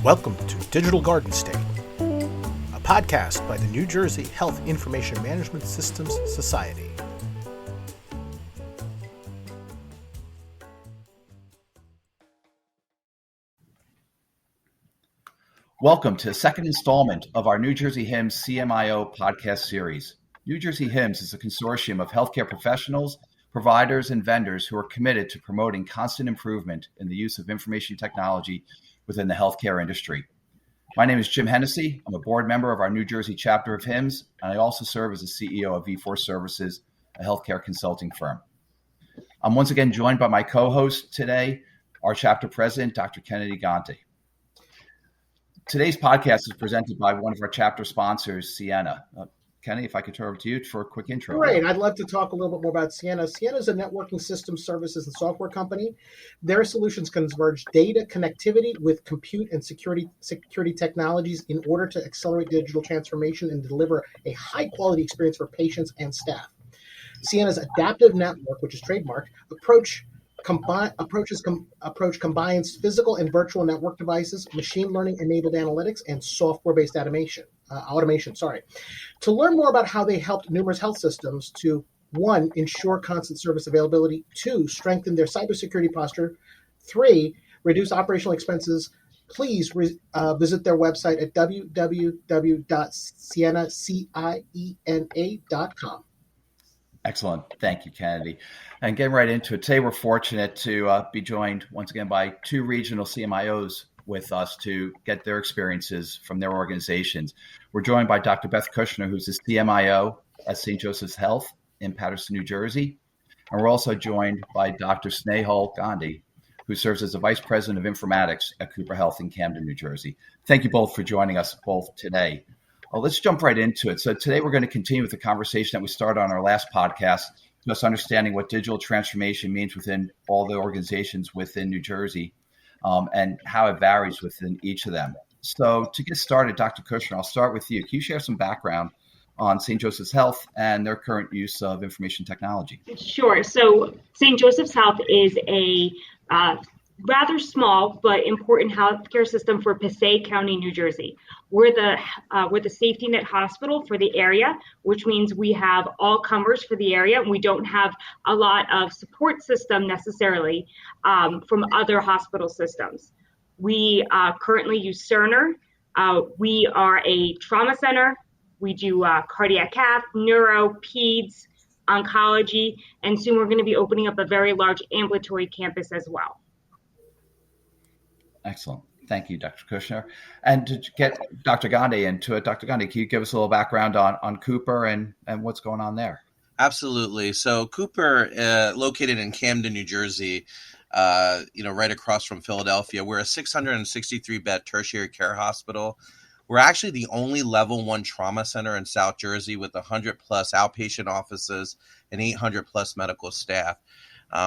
Welcome to Digital Garden State, a podcast by the New Jersey Health Information Management Systems Society. Welcome to the second installment of our New Jersey HIMSS CMIO podcast series. New Jersey HIMSS is a consortium of healthcare professionals, providers, and vendors who are committed to promoting constant improvement in the use of information technology within the healthcare industry. My name is Jim Hennessy. I'm a board member of our New Jersey chapter of HIMSS, and I also serve as the CEO of V4 Services, a healthcare consulting firm. I'm once again joined by my co-host today, our chapter president, Dr. Ganti. Today's podcast is presented by one of our chapter sponsors, Ciena. Kenny, if I could turn over to you for a quick intro. Great. I'd love to talk a little bit more about Ciena. Ciena is a networking system services and software company. Their solutions converge data connectivity with compute and security technologies in order to accelerate digital transformation and deliver a high-quality experience for patients and staff. Ciena's adaptive network, which is trademarked, approach combines physical and virtual network devices, machine learning-enabled analytics, and software-based automation. To learn more about how they helped numerous health systems to, 1, ensure constant service availability, 2, strengthen their cybersecurity posture, 3, reduce operational expenses, please visit their website at www.ciena.com. Excellent. Thank you, Kennedy. And getting right into it, today we're fortunate to be joined once again by two regional CMIOs with us to get their experiences from their organizations. We're joined by Dr. Beth Kushner, who's the CMIO at St. Joseph's Health in Paterson, New Jersey. And we're also joined by Dr. Snehal Gandhi, who serves as the Vice President of Informatics at Cooper Health in Camden, New Jersey. Thank you both for joining us both today. Well, let's jump right into it. So today we're going to continue with the conversation that we started on our last podcast, just understanding what digital transformation means within all the organizations within New Jersey and how it varies within each of them. So to get started, Dr. Kushner, I'll start with you. Can you share some background on St. Joseph's Health and their current use of information technology? Sure. So St. Joseph's Health is a rather small but important healthcare system for Passaic County, New Jersey. We're the safety net hospital for the area, which means we have all comers for the area, and we don't have a lot of support system necessarily from other hospital systems. We currently use Cerner. We are a trauma center. We do cardiac cath, neuro, peds, oncology, and soon we're going to be opening up a very large ambulatory campus as well. Excellent. Thank you, Dr. Kushner. And to get Dr. Gandhi into it, Dr. Gandhi, can you give us a little background on Cooper and what's going on there? Absolutely. So Cooper, located in Camden, New Jersey, right across from Philadelphia, we're a 663-bed tertiary care hospital. We're actually the only level 1 trauma center in South Jersey with 100-plus outpatient offices and 800-plus medical staff.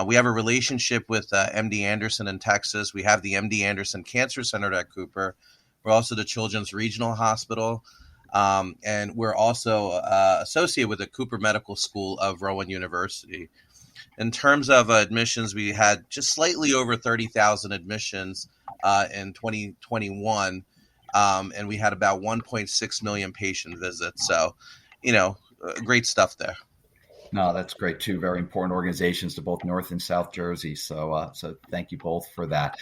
We have a relationship with MD Anderson in Texas. We have the MD Anderson Cancer Center at Cooper. We're also the Children's Regional Hospital. And we're also associated with the Cooper Medical School of Rowan University. In terms of admissions, we had just slightly over 30,000 admissions in 2021. And we had about 1.6 million patient visits. So, great stuff there. No, that's great. Two very important organizations to both North and South Jersey. So thank you both for that.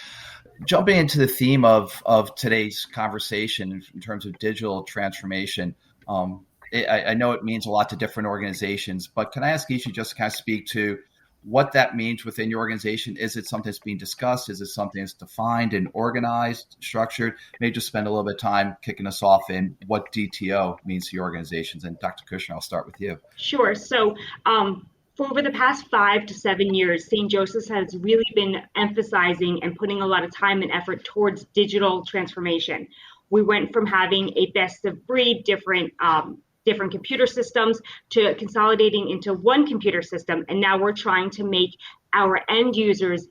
Jumping into the theme of today's conversation in terms of digital transformation, I know it means a lot to different organizations, but can I ask each of you just to kind of speak to what that means within your organization? Is it something that's being discussed? Is it something that's defined and organized, structured? Maybe just spend a little bit of time kicking us off in what DTO means to your organizations. And Dr. Kushner, I'll start with you. Sure. So for over the past 5 to 7 years, St. Joseph's has really been emphasizing and putting a lot of time and effort towards digital transformation. We went from having a best of breed, different computer systems to consolidating into one computer system. And now we're trying to make our end users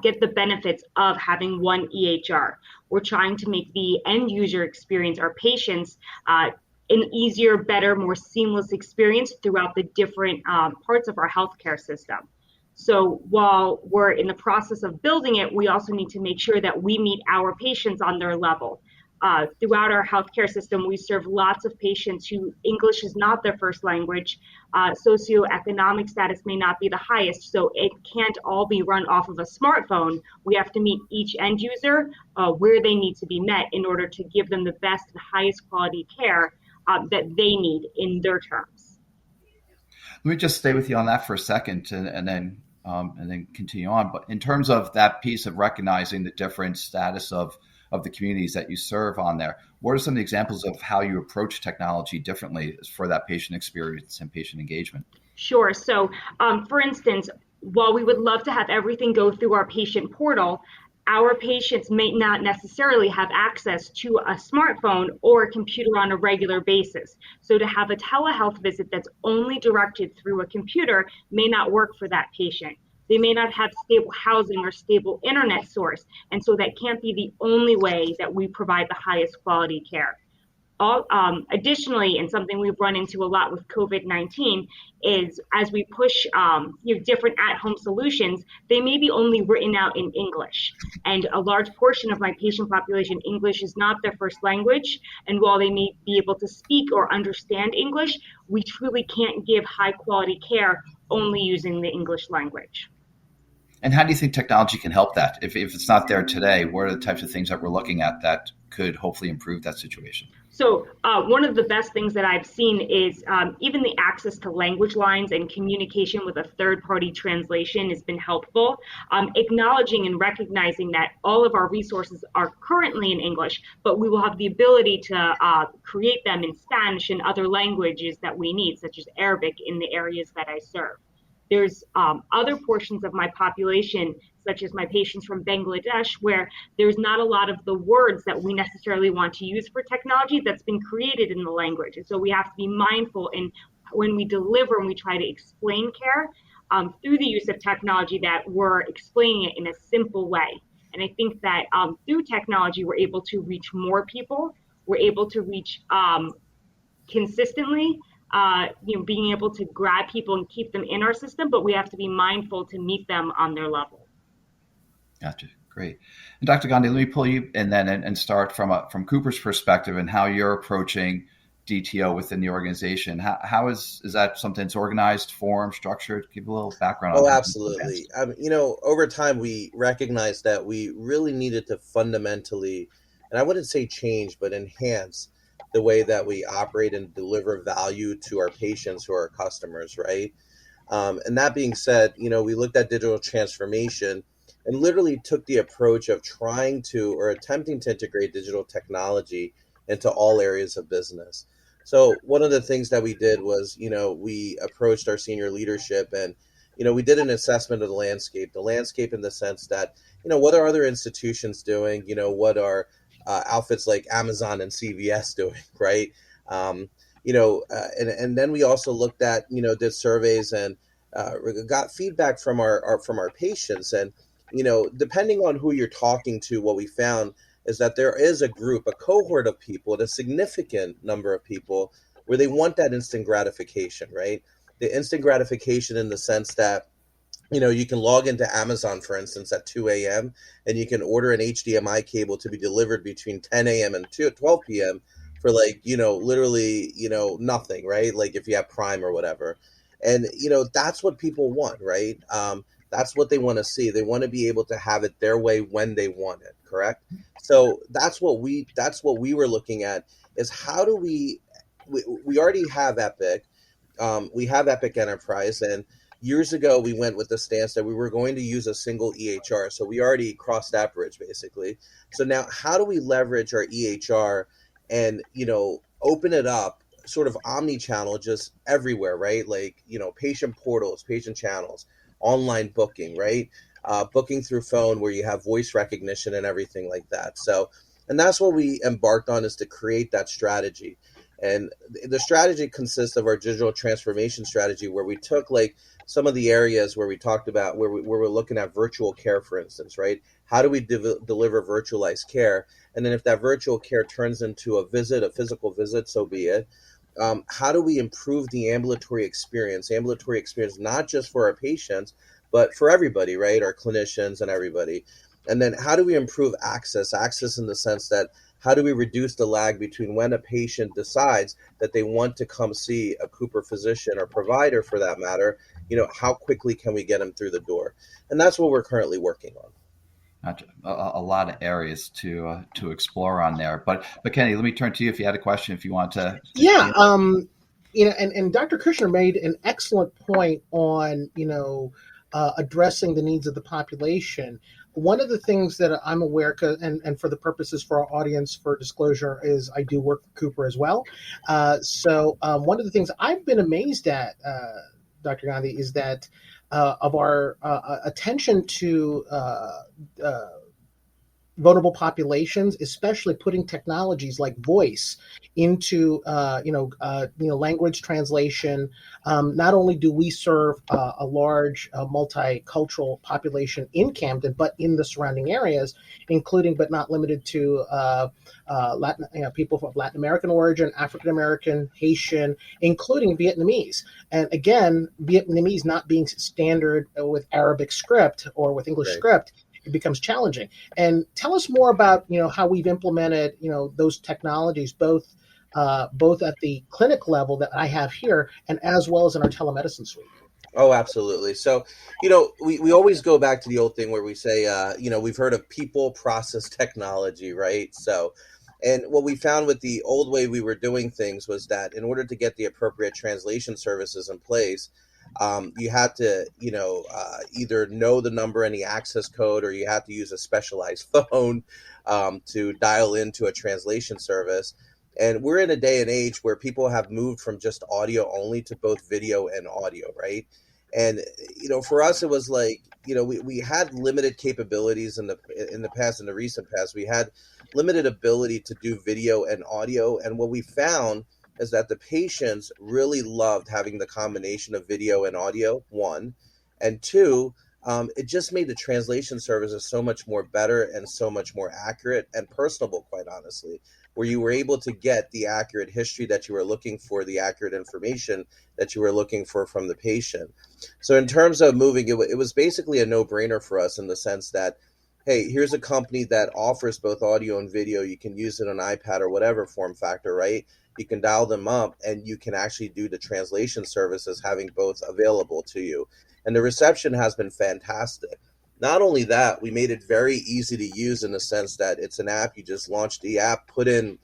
get the benefits of having one EHR. We're trying to make the end user experience, our patients, an easier, better, more seamless experience throughout the different parts of our healthcare system. So while we're in the process of building it, we also need to make sure that we meet our patients on their level. Throughout our healthcare system, we serve lots of patients who English is not their first language. Socioeconomic status may not be the highest, so it can't all be run off of a smartphone. We have to meet each end user where they need to be met in order to give them the best and highest quality care that they need in their terms. Let me just stay with you on that for a second, and then continue on. But in terms of that piece of recognizing the different status of the communities that you serve on there, what are some of the examples of how you approach technology differently for that patient experience and patient engagement? Sure. So, for instance, while we would love to have everything go through our patient portal, our patients may not necessarily have access to a smartphone or a computer on a regular basis. So to have a telehealth visit that's only directed through a computer may not work for that patient. They may not have stable housing or stable internet source. And so that can't be the only way that we provide the highest quality care. Additionally, and something we've run into a lot with COVID-19 is as we push different at-home solutions, they may be only written out in English. And a large portion of my patient population, English is not their first language. And while they may be able to speak or understand English, we truly can't give high quality care only using the English language. And how do you think technology can help that? If it's not there today, what are the types of things that we're looking at that could hopefully improve that situation? So one of the best things that I've seen is even the access to language lines and communication with a third-party translation has been helpful. Acknowledging and recognizing that all of our resources are currently in English, but we will have the ability to create them in Spanish and other languages that we need, such as Arabic in the areas that I serve. There's other portions of my population, such as my patients from Bangladesh, where there's not a lot of the words that we necessarily want to use for technology that's been created in the language. And so we have to be mindful in when we deliver and we try to explain care through the use of technology that we're explaining it in a simple way. And I think that through technology, we're able to reach more people. We're able to reach consistently. Being able to grab people and keep them in our system, but we have to be mindful to meet them on their level. Gotcha. Great. And Dr. Gandhi, let me pull you in then and start from Cooper's perspective and how you're approaching DTO within the organization. How is that something that's organized, formed, structured? Give a little background on that. Oh, absolutely. Over time, we recognized that we really needed to fundamentally, and I wouldn't say change, but enhance the way that we operate and deliver value to our patients who are our customers, right? And that being said, we looked at digital transformation and literally took the approach of trying to or attempting to integrate digital technology into all areas of business. So one of the things that we did was, we approached our senior leadership and, we did an assessment of the landscape in the sense that, what are other institutions doing? What are outfits like Amazon and CVS doing, right? And then we also looked at, did surveys and got feedback from our patients. And, depending on who you're talking to, what we found is that there is a cohort of people, a significant number of people where they want that instant gratification, right? The instant gratification in the sense that, you can log into Amazon, for instance, at 2 a.m. and you can order an HDMI cable to be delivered between 10 a.m. and 12 p.m. for literally, nothing, right? Like if you have Prime or whatever. And, that's what people want, right? That's what they want to see. They want to be able to have it their way when they want it, correct? So that's what we were looking at is how do we already have Epic. We have Epic Enterprise, and years ago, we went with the stance that we were going to use a single EHR. So we already crossed that bridge, basically. So now how do we leverage our EHR and, open it up sort of omni-channel just everywhere, right? Like, patient portals, patient channels, online booking, right? Booking through phone where you have voice recognition and everything like that. So, and that's what we embarked on, is to create that strategy. And the strategy consists of our digital transformation strategy, where we took some of the areas where we talked about where we're looking at virtual care, for instance, right? How do we deliver virtualized care? And then if that virtual care turns into a physical visit, so be it. How do we improve the ambulatory experience not just for our patients, but for everybody, right? Our clinicians and everybody. And then how do we improve access in the sense that how do we reduce the lag between when a patient decides that they want to come see a Cooper physician or provider for that matter, how quickly can we get them through the door? And that's what we're currently working on. A lot of areas to explore on there, but Kenny, let me turn to you if you had a question, if you want to. Yeah, and Dr. Kushner made an excellent point on addressing the needs of the population. One of the things that I'm aware, and for the purposes for our audience, for disclosure, is I do work for Cooper as well. So one of the things I've been amazed at, Dr. Gandhi, is that of our attention to vulnerable populations, especially putting technologies like voice into language translation. Not only do we serve a large multicultural population in Camden, but in the surrounding areas, including but not limited to people of Latin American origin, African American, Haitian, including Vietnamese. And again, Vietnamese not being standard with Arabic script or with English script, it becomes challenging. And tell us more about how we've implemented those technologies both at the clinic level that I have here and as well as in our telemedicine suite. Oh, absolutely. So, we always go back to the old thing where we say, we've heard of people, process, technology, right? So, and what we found with the old way we were doing things was that in order to get the appropriate translation services in place, you had to, either know the number and the access code, or you had to use a specialized phone to dial into a translation service. And we're in a day and age where people have moved from just audio only to both video and audio, right? And, for us, it was like, we had limited capabilities in the recent past. We had limited ability to do video and audio. And what we found is that the patients really loved having the combination of video and audio, one. And two, it just made the translation services so much more better and so much more accurate and personable, quite honestly, where you were able to get the accurate history that you were looking for, the accurate information that you were looking for from the patient. So in terms of moving, it was basically a no-brainer for us in the sense that, hey, here's a company that offers both audio and video. You can use it on iPad or whatever form factor, right? You can dial them up and you can actually do the translation services, having both available to you. And the reception has been fantastic. Not only that, we made it very easy to use in the sense that it's an app. You just launch the app, put in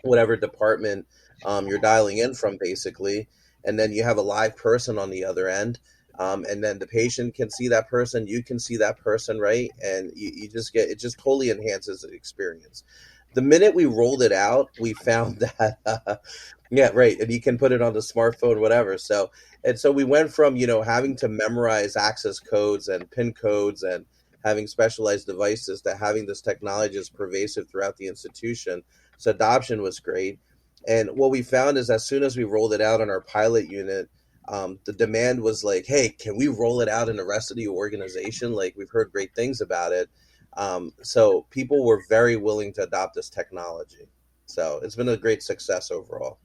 whatever department you're dialing in from, basically, and then you have a live person on the other end. And then the patient can see that person, you can see that person, right? And you just it just totally enhances the experience. The minute we rolled it out, we found that, and you can put it on the smartphone, whatever. So we went from, having to memorize access codes and PIN codes and having specialized devices to having this technology is pervasive throughout the institution. So adoption was great. And what we found is as soon as we rolled it out on our pilot unit, the demand was like, hey, can we roll it out in the rest of the organization? Like, we've heard great things about it. So people were very willing to adopt this technology. So it's been a great success overall.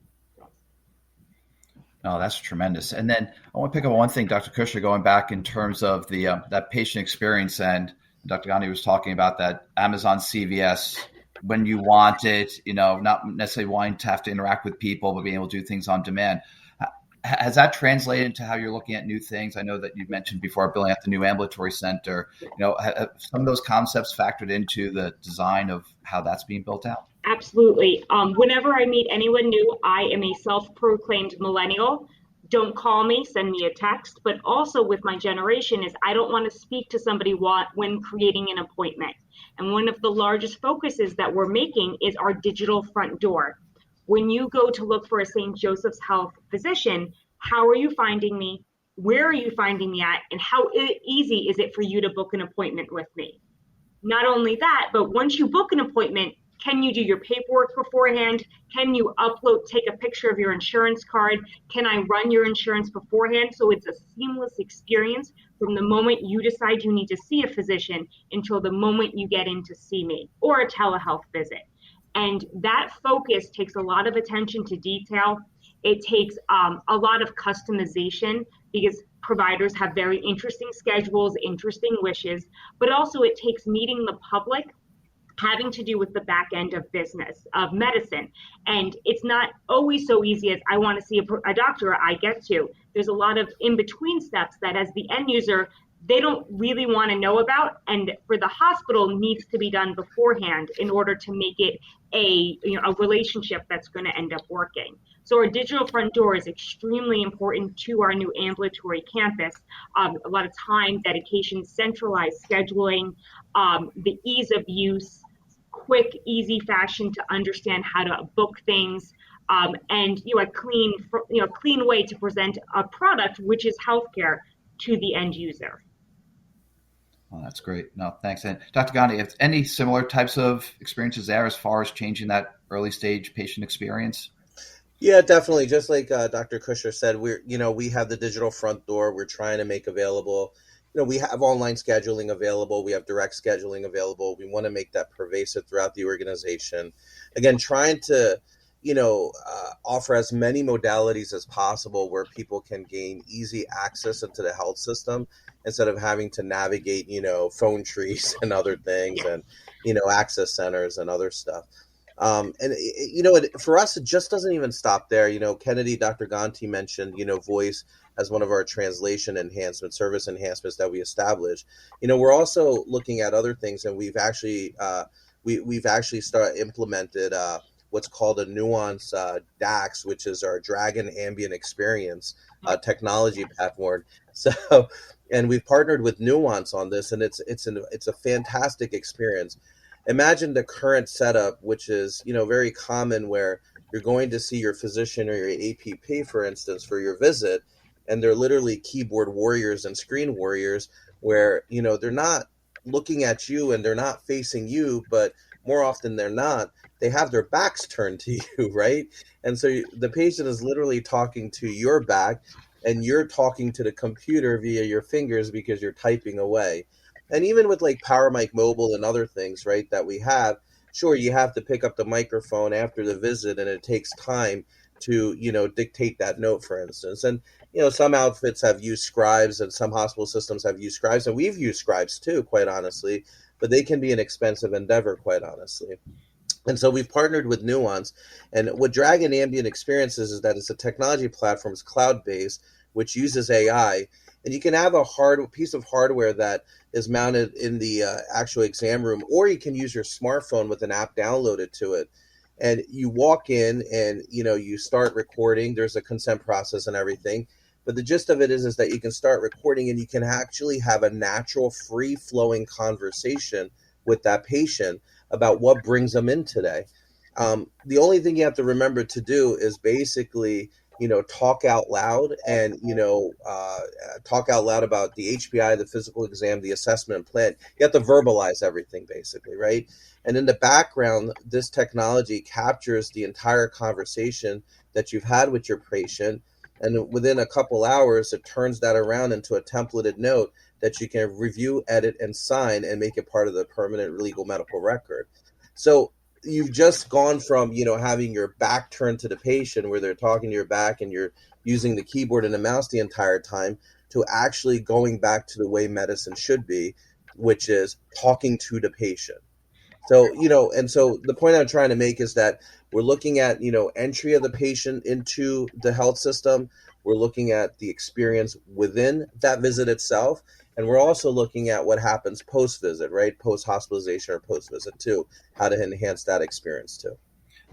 Oh, that's tremendous. And then I want to pick up on one thing, Dr. Kushner, going back in terms of the that patient experience. And Dr. Gandhi was talking about that Amazon CVS, when you want it, not necessarily wanting to have to interact with people, but being able to do things on demand. Has that translated into how you're looking at new things? I know that you've mentioned before building out the new ambulatory center. Have some of those concepts factored into the design of how that's being built out? Absolutely. Whenever I meet anyone new, I am a self-proclaimed millennial. Don't call me, send me a text. But also with my generation is I don't want to speak to somebody when creating an appointment. And one of the largest focuses that we're making is our digital front door. When you go to look for a St. Joseph's Health physician, how are you finding me? Where are you finding me at? And how easy is it for you to book an appointment with me? Not only that, but once you book an appointment, can you do your paperwork beforehand? Can you take a picture of your insurance card? Can I run your insurance beforehand? So it's a seamless experience from the moment you decide you need to see a physician until the moment you get in to see me or a telehealth visit. And that focus takes a lot of attention to detail. It takes a lot of customization because providers have very interesting schedules, interesting wishes, but also it takes meeting the public having to do with the back end of business, of medicine. And it's not always so easy as I want to see a doctor, I get to. There's a lot of in-between steps that as the end user, they don't really want to know about, and for the hospital needs to be done beforehand in order to make it a relationship that's going to end up working. So our digital front door is extremely important to our new ambulatory campus. A lot of time, dedication, centralized scheduling, the ease of use, quick, easy fashion to understand how to book things, and a clean way to present a product, which is healthcare, to the end user. Oh, that's great. No, thanks. And Dr. Gandhi, if any similar types of experiences there as far as changing that early stage patient experience? Yeah, definitely. Just like Dr. Kushner said, we have the digital front door. We're trying to make available. We have online scheduling available. We have direct scheduling available. We want to make that pervasive throughout the organization. Again, trying to, offer as many modalities as possible where people can gain easy access into the health system instead of having to navigate, phone trees and other things and, access centers and other stuff. For us, it just doesn't even stop there. Kennedy, Dr. Ganti mentioned, voice as one of our translation enhancement, service enhancements that we established. We're also looking at other things, and we've actually implemented what's called a Nuance DAX, which is our Dragon Ambient Experience technology platform. So, and we've partnered with Nuance on this, and it's a fantastic experience. Imagine the current setup, which is very common, where you're going to see your physician or your APP, for instance, for your visit, and they're literally keyboard warriors and screen warriors, where they're not looking at you and they're not facing you, but more often than not, they have their backs turned to you, right? And so the patient is literally talking to your back, and you're talking to the computer via your fingers because you're typing away. And even with like PowerMic Mobile and other things, right, that we have, sure, you have to pick up the microphone after the visit, and it takes time to, dictate that note, for instance. And, some outfits have used scribes, and some hospital systems have used scribes, and we've used scribes too, quite honestly, but they can be an expensive endeavor, quite honestly. And so we've partnered with Nuance. And what Dragon Ambient Experiences is that it's a technology platform, it's cloud-based, which uses AI. And you can have a piece of hardware that is mounted in the actual exam room, or you can use your smartphone with an app downloaded to it. And you walk in and, you start recording. There's a consent process and everything. But the gist of it is that you can start recording, and you can actually have a natural, free-flowing conversation with that patient about what brings them in today. The only thing you have to remember to do is basically, talk out loud and, talk out loud about the HPI, the physical exam, the assessment plan. You have to verbalize everything, basically, right? And in the background, this technology captures the entire conversation that you've had with your patient. And within a couple hours, it turns that around into a templated note that you can review, edit, and sign and make it part of the permanent legal medical record. So you've just gone from, having your back turned to the patient where they're talking to your back and you're using the keyboard and the mouse the entire time, to actually going back to the way medicine should be, which is talking to the patient. So, and so the point I'm trying to make is that we're looking at, entry of the patient into the health system. We're looking at the experience within that visit itself. And we're also looking at what happens post-visit, right? Post-hospitalization or post-visit too, how to enhance that experience too.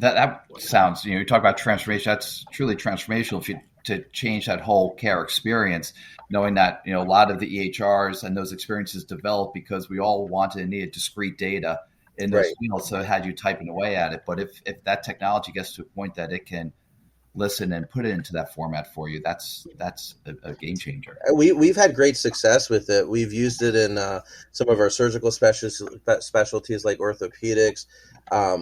That sounds, you talk about transformation. That's truly transformational to change that whole care experience, knowing that, a lot of the EHRs and those experiences developed because we all wanted and needed discrete data in those fields, so it had you typing away at it. But if that technology gets to a point that it can listen and put it into that format for you, that's a game changer. We've had great success with it. We've used it in some of our surgical specialties like orthopedics.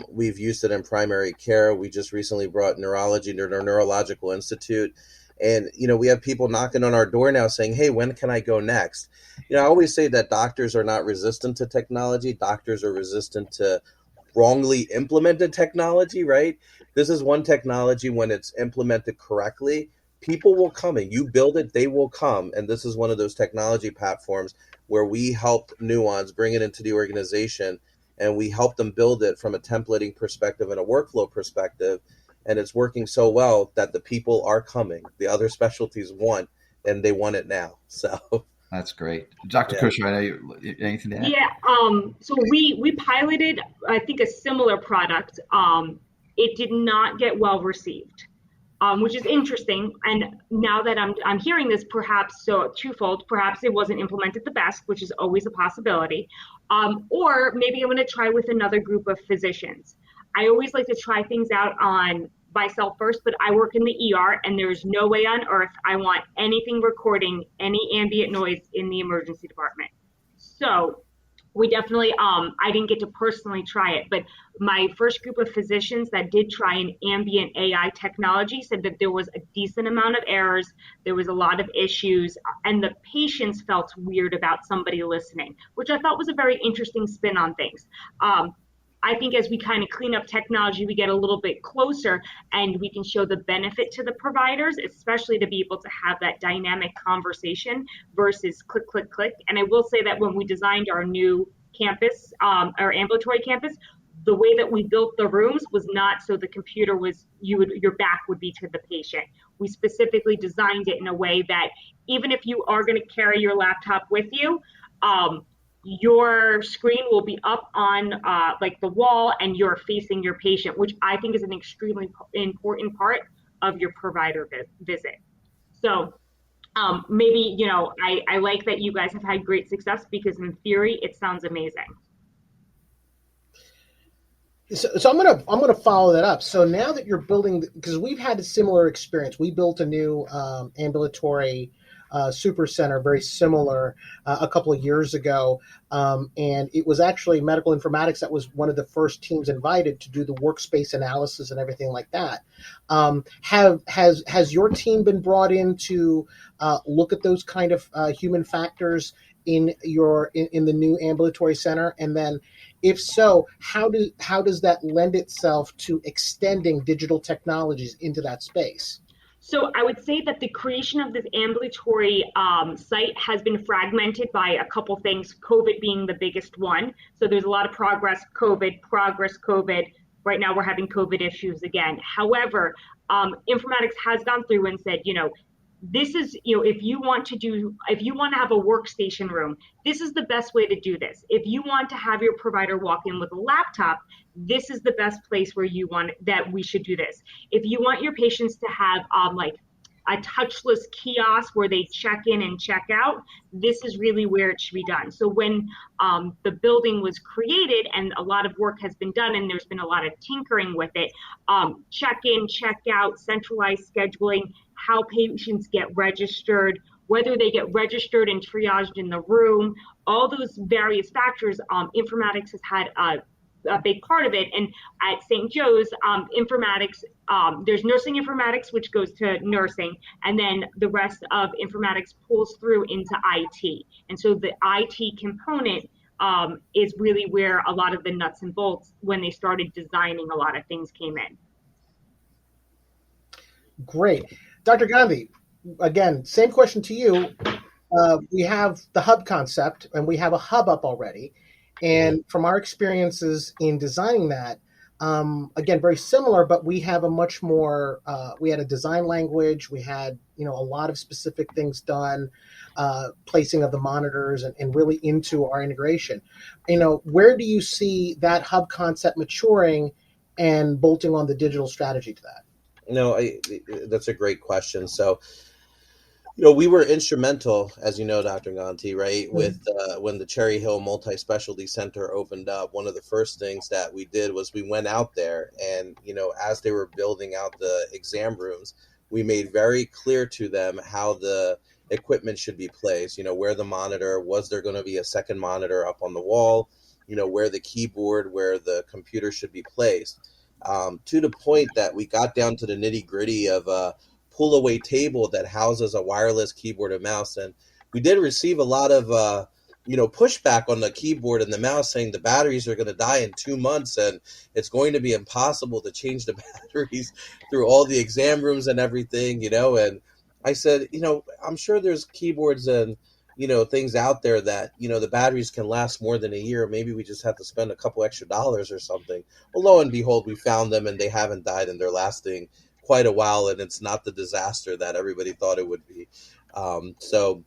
We've used it in primary care. We just recently brought neurology to our Neurological Institute. And, we have people knocking on our door now saying, hey, when can I go next? I always say that doctors are not resistant to technology. Doctors are resistant to wrongly implemented technology, right? This is one technology when it's implemented correctly people will come, and you build it, they will come. And this is one of those technology platforms where we helped Nuance bring it into the organization, and we helped them build it from a templating perspective and a workflow perspective. And it's working so well that the people are coming. The other specialties want, and they want it now. So that's great. Dr. Kushner, I know anything to add? Yeah. So we piloted, I think, a similar product. It did not get well received, which is interesting. And now that I'm hearing this, perhaps so twofold, perhaps it wasn't implemented the best, which is always a possibility. Or maybe I'm going to try with another group of physicians. I always like to try things out on myself first, but I work in the ER, and there's no way on earth I want anything recording any ambient noise in the emergency department. So we definitely, I didn't get to personally try it, but my first group of physicians that did try an ambient AI technology said that there was a decent amount of errors, there was a lot of issues, and the patients felt weird about somebody listening, which I thought was a very interesting spin on things. I think as we kind of clean up technology, we get a little bit closer and we can show the benefit to the providers, especially to be able to have that dynamic conversation versus click, click, click. And I will say that when we designed our new campus, our ambulatory campus, the way that we built the rooms was not so the computer was, your back would be to the patient. We specifically designed it in a way that even if you are going to carry your laptop with you, your screen will be up on like the wall and you're facing your patient, which I think is an extremely important part of your provider visit. So maybe, I like that you guys have had great success because in theory, it sounds amazing. So I'm gonna follow that up. So now that you're building, because we've had a similar experience, we built a new ambulatory super center, very similar, a couple of years ago, and it was actually medical informatics that was one of the first teams invited to do the workspace analysis and everything like that. Has your team been brought in to look at those kind of human factors in the new ambulatory center? And then, if so, how does that lend itself to extending digital technologies into that space? So I would say that the creation of this ambulatory site has been fragmented by a couple things, COVID being the biggest one. So there's a lot of progress, COVID. Right now we're having COVID issues again. However, Informatics has gone through and said, this is, if you want to have a workstation room, this is the best way to do this. If you want to have your provider walk in with a laptop, this is the best place where we should do this. If you want your patients to have like a touchless kiosk where they check in and check out, this is really where it should be done. So when the building was created and a lot of work has been done and there's been a lot of tinkering with it, check in, check out, centralized scheduling, how patients get registered, whether they get registered and triaged in the room, all those various factors, Informatics has had a big part of it. And at St. Joe's, Informatics, there's nursing informatics, which goes to nursing, and then the rest of Informatics pulls through into IT. And so the IT component is really where a lot of the nuts and bolts, when they started designing a lot of things, came in. Great. Dr. Gandhi, again, same question to you. We have the hub concept, and we have a hub up already. And from our experiences in designing that, again, very similar, but we have a much more, we had a design language, we had, a lot of specific things done, placing of the monitors and really into our integration. Where do you see that hub concept maturing and bolting on the digital strategy to that? That's a great question. So, we were instrumental, as you know, Dr. Ganti, right? Mm-hmm. With when the Cherry Hill Multi-Specialty Center opened up, one of the first things that we did was we went out there and, as they were building out the exam rooms, we made very clear to them how the equipment should be placed, where the monitor, was there going to be a second monitor up on the wall, where the keyboard, where the computer should be placed, to the point that we got down to the nitty gritty of pull away table that houses a wireless keyboard and mouse. And we did receive a lot of, pushback on the keyboard and the mouse saying the batteries are going to die in 2 months and it's going to be impossible to change the batteries through all the exam rooms and everything, and I said, I'm sure there's keyboards and, things out there that, the batteries can last more than a year. Maybe we just have to spend a couple extra dollars or something. Well, lo and behold, we found them and they haven't died and they're lasting quite a while. And it's not the disaster that everybody thought it would be. So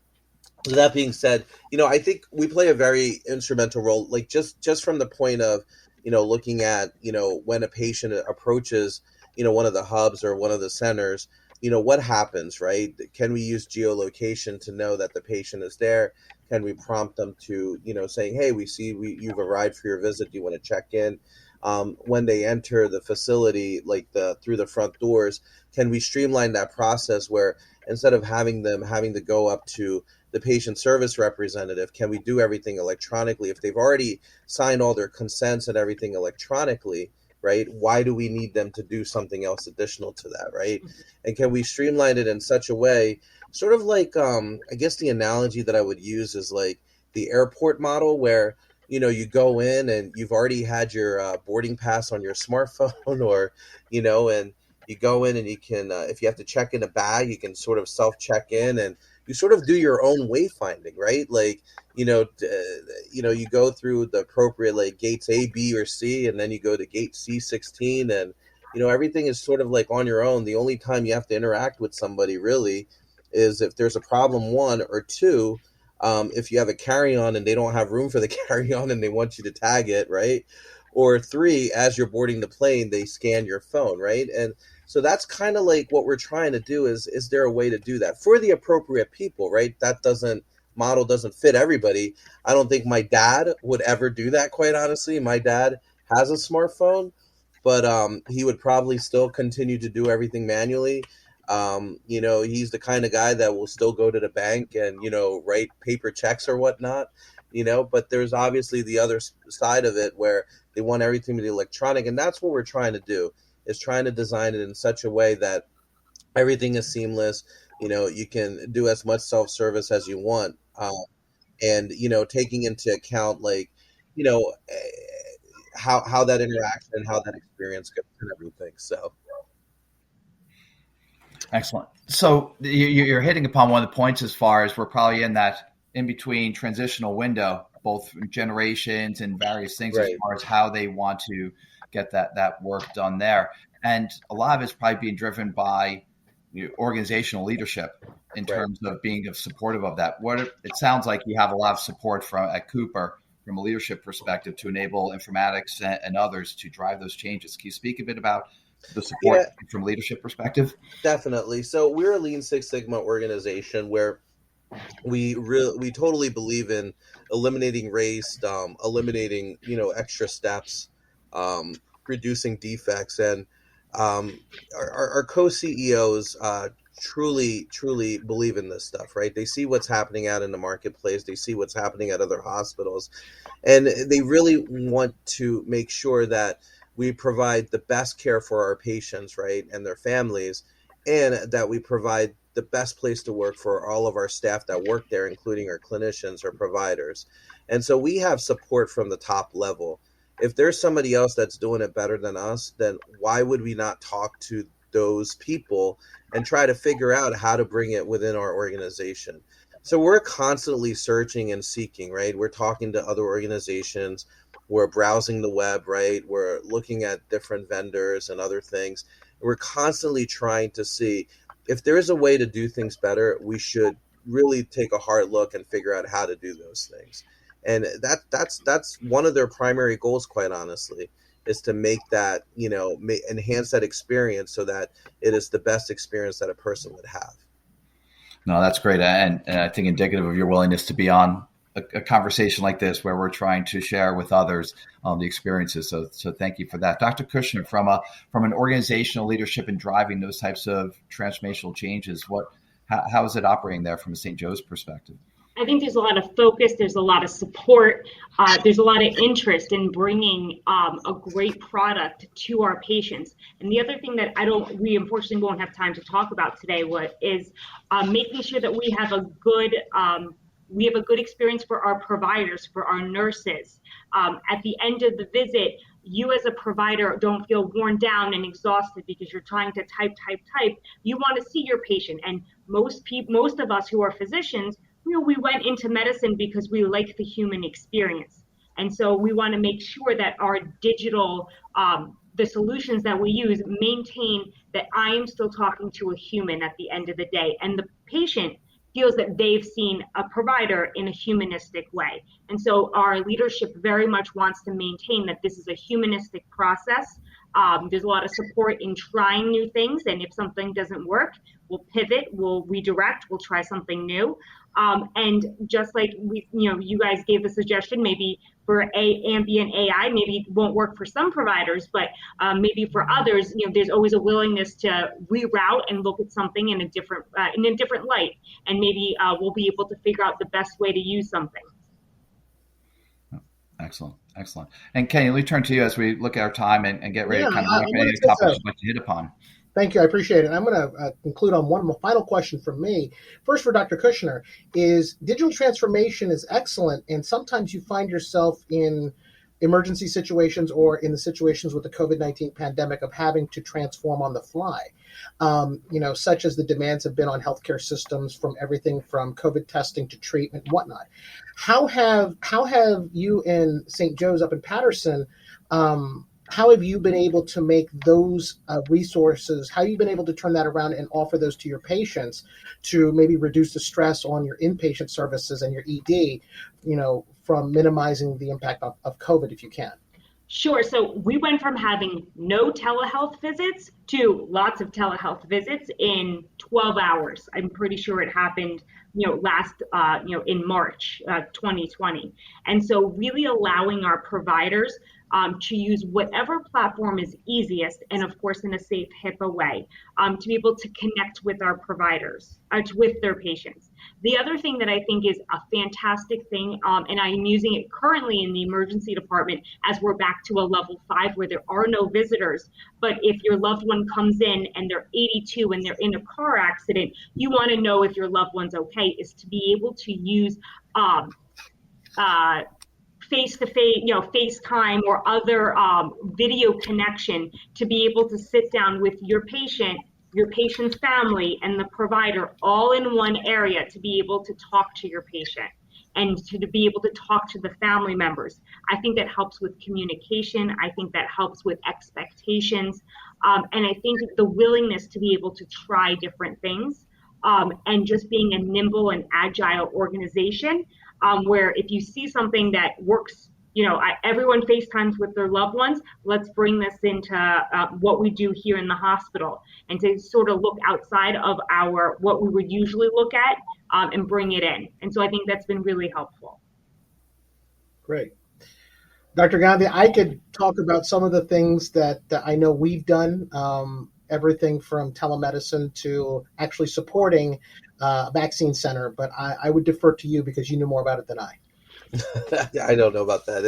that being said, I think we play a very instrumental role, like just from the point of, looking at, when a patient approaches, one of the hubs or one of the centers, what happens, right? Can we use geolocation to know that the patient is there? Can we prompt them to, saying, hey, we see you've arrived for your visit. Do you want to check in? When they enter the facility, like through the front doors, can we streamline that process where instead of having them having to go up to the patient service representative, can we do everything electronically? If they've already signed all their consents and everything electronically, right? Why do we need them to do something else additional to that, right? And can we streamline it in such a way, sort of like, I guess the analogy that I would use is like the airport model where, you go in and you've already had your boarding pass on your smartphone or, and you go in and you can, if you have to check in a bag, you can sort of self-check in and you sort of do your own wayfinding, right? Like, you go through the appropriate like gates A, B, or C, and then you go to gate C16 and, everything is sort of like on your own. The only time you have to interact with somebody really is if there's a problem, one, or two, if you have a carry-on and they don't have room for the carry-on and they want you to tag it, right? Or three, as you're boarding the plane, they scan your phone, right? And so that's kind of like what we're trying to do is there a way to do that for the appropriate people, right? That model doesn't fit everybody. I don't think my dad would ever do that, quite honestly. My dad has a smartphone, but he would probably still continue to do everything manually. He's the kind of guy that will still go to the bank and, write paper checks or whatnot, but there's obviously the other side of it where they want everything to be electronic. And that's what we're trying to do, is trying to design it in such a way that everything is seamless. You can do as much self-service as you want. And, taking into account, like, how that interaction and how that experience goes and everything. So. Excellent. So you're hitting upon one of the points as far as we're probably in that in-between transitional window, both generations and various things, right, as far as how they want to get that work done there. And a lot of it's probably being driven by organizational leadership in terms of being supportive of that. It sounds like you have a lot of support at Cooper from a leadership perspective to enable Informatics and others to drive those changes. Can you speak a bit about the support from a leadership perspective? Definitely. So we're a Lean Six Sigma organization where we totally believe in eliminating waste, eliminating extra steps, reducing defects, and our co-CEOs truly believe in this stuff, right? They see what's happening out in the marketplace, they see what's happening at other hospitals, and they really want to make sure that we provide the best care for our patients, right, and their families, and that we provide the best place to work for all of our staff that work there, including our clinicians or providers. And so we have support from the top level. If there's somebody else that's doing it better than us, then why would we not talk to those people and try to figure out how to bring it within our organization? So we're constantly searching and seeking, right? We're talking to other organizations. We're browsing the web, right? We're looking at different vendors and other things. We're constantly trying to see if there is a way to do things better. We should really take a hard look and figure out how to do those things. And that's one of their primary goals, quite honestly, is to make that, enhance that experience so that it is the best experience that a person would have. No, that's great. And I think indicative of your willingness to be on a conversation like this where we're trying to share with others the experiences. So thank you for that. Dr. Kushner, from an organizational leadership and driving those types of transformational changes, how is it operating there from a St. Joe's perspective? I think there's a lot of focus, there's a lot of support, there's a lot of interest in bringing a great product to our patients. And the other thing that we unfortunately won't have time to talk about today is making sure that we have a good experience for our providers, for our nurses. At the end of the visit, you as a provider don't feel worn down and exhausted because you're trying to type. You want to see your patient. And most of us who are physicians, we went into medicine because we like the human experience. And so we want to make sure that our digital, the solutions that we use maintain that I am still talking to a human at the end of the day. And the patient feels that they've seen a provider in a humanistic way. And so our leadership very much wants to maintain that this is a humanistic process. There's a lot of support in trying new things. And if something doesn't work, we'll pivot, we'll redirect, we'll try something new. And just like you guys gave the suggestion, maybe for ambient AI, maybe it won't work for some providers, but maybe for others, there's always a willingness to reroute and look at something in a different light, and maybe we'll be able to figure out the best way to use something. Excellent. And Kenny, let me turn to you as we look at our time and get ready to kind of wrap any topics you'd like to hit upon. Thank you. I appreciate it. I'm going to conclude on one final question from me. First, for Dr. Kushner, is digital transformation is excellent, and sometimes you find yourself in emergency situations or in the situations with the COVID-19 pandemic of having to transform on the fly, such as the demands have been on healthcare systems from everything from COVID testing to treatment and whatnot. How have you in St. Joe's up in Patterson, how have you been able to make those resources, how have you been able to turn that around and offer those to your patients to maybe reduce the stress on your inpatient services and your ED, from minimizing the impact of COVID if you can? Sure. So we went from having no telehealth visits to lots of telehealth visits in 12 hours. I'm pretty sure it happened, last, in March 2020. And so really allowing our providers to use whatever platform is easiest, and of course in a safe HIPAA way, to be able to connect with our providers, with their patients. The other thing that I think is a fantastic thing, and I'm using it currently in the emergency department as we're back to a level 5 where there are no visitors, but if your loved one comes in and they're 82 and they're in a car accident, you want to know if your loved one's okay, is to be able to use face-to-face, FaceTime or other video connection to be able to sit down with your patient, your patient's family, and the provider all in one area to be able to talk to your patient and to be able to talk to the family members. I think that helps with communication. I think that helps with expectations. And I think the willingness to be able to try different things, and just being a nimble and agile organization, where if you see something that works, everyone FaceTimes with their loved ones, let's bring this into what we do here in the hospital, and to sort of look outside of what we would usually look at, and bring it in. And so I think that's been really helpful. Great. Dr. Gandhi, I could talk about some of the things that I know we've done, everything from telemedicine to actually supporting a vaccine center, but I would defer to you because you know more about it than I. I don't know about that.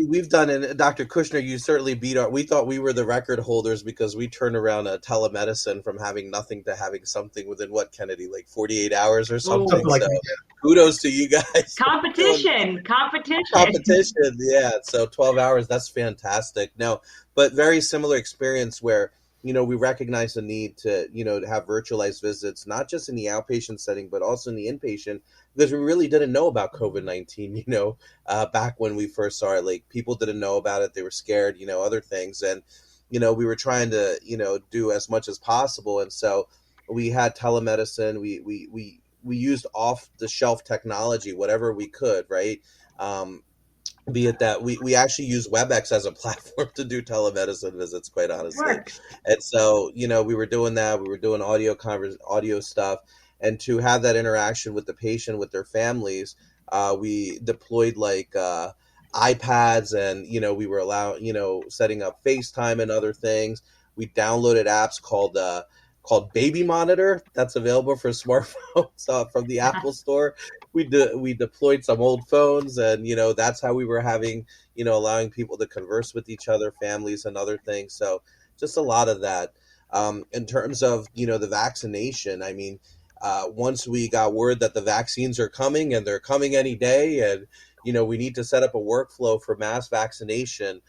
We've done, and Dr. Kushner, you certainly we thought we were the record holders because we turned around a telemedicine from having nothing to having something within Kennedy, like 48 hours or something. So kudos to you guys. Competition. Yeah. So 12 hours, that's fantastic. No, but very similar experience where, we recognize the need to, to have virtualized visits, not just in the outpatient setting, but also in the inpatient, because we really didn't know about COVID-19, back when we first saw it. Like, people didn't know about it. They were scared, other things. And, we were trying to, do as much as possible. And so we had telemedicine. We used off the shelf technology, whatever we could, right? Be it that we actually use WebEx as a platform to do telemedicine visits, quite honestly. Works. And so, we were doing that. We were doing audio stuff. And to have that interaction with the patient, with their families, we deployed iPads, and, we were setting up FaceTime and other things. We downloaded apps called Baby Monitor that's available for smartphones from the Apple Store. We deployed some old phones, and that's how we were having allowing people to converse with each other, families, and other things. So just a lot of that. In terms of the vaccination, I mean, once we got word that the vaccines are coming, and they're coming any day, and we need to set up a workflow for mass vaccination.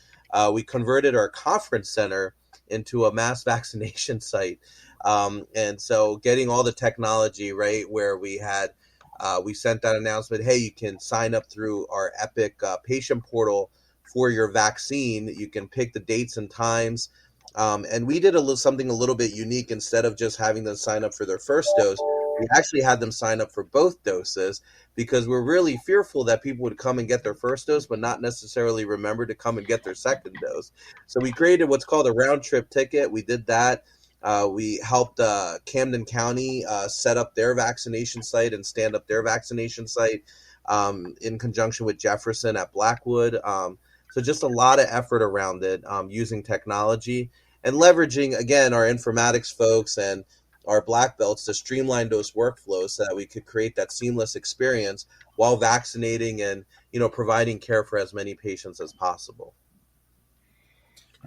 We converted our conference center into a mass vaccination site. And so getting all the technology, right, where we sent that announcement, hey, you can sign up through our Epic patient portal for your vaccine. You can pick the dates and times. And we did something a little bit unique. Instead of just having them sign up for their first dose, we actually had them sign up for both doses, because we're really fearful that people would come and get their first dose but not necessarily remember to come and get their second dose. So we created what's called a round trip ticket. We did that. We helped Camden County set up their vaccination site and stand up their vaccination site in conjunction with Jefferson at Blackwood. So just a lot of effort around it, using technology and leveraging, again, our informatics folks and our black belts to streamline those workflows so that we could create that seamless experience while vaccinating and, providing care for as many patients as possible.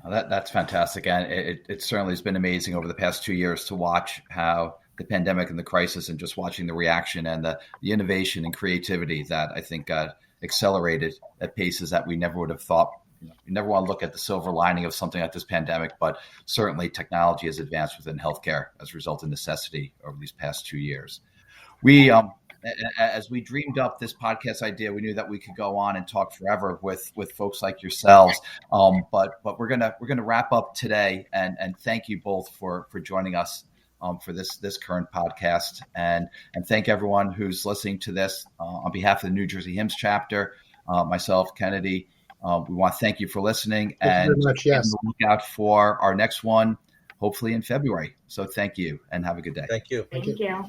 That's fantastic. And it certainly has been amazing over the past 2 years to watch how the pandemic and the crisis, and just watching the reaction and the innovation and creativity that I think got accelerated at paces that we never would have thought. You never want to look at the silver lining of something like this pandemic, but certainly technology has advanced within healthcare as a result of necessity over these past 2 years. We, as we dreamed up this podcast idea, we knew that we could go on and talk forever with folks like yourselves. But we're gonna wrap up today, and thank you both for joining us for this current podcast, and thank everyone who's listening to this on behalf of the New Jersey HIMSS chapter. Myself, Kennedy. We want to thank you for listening, and much, yes. Look out for our next one, hopefully in February. So thank you, and have a good day. Thank you. Thank you.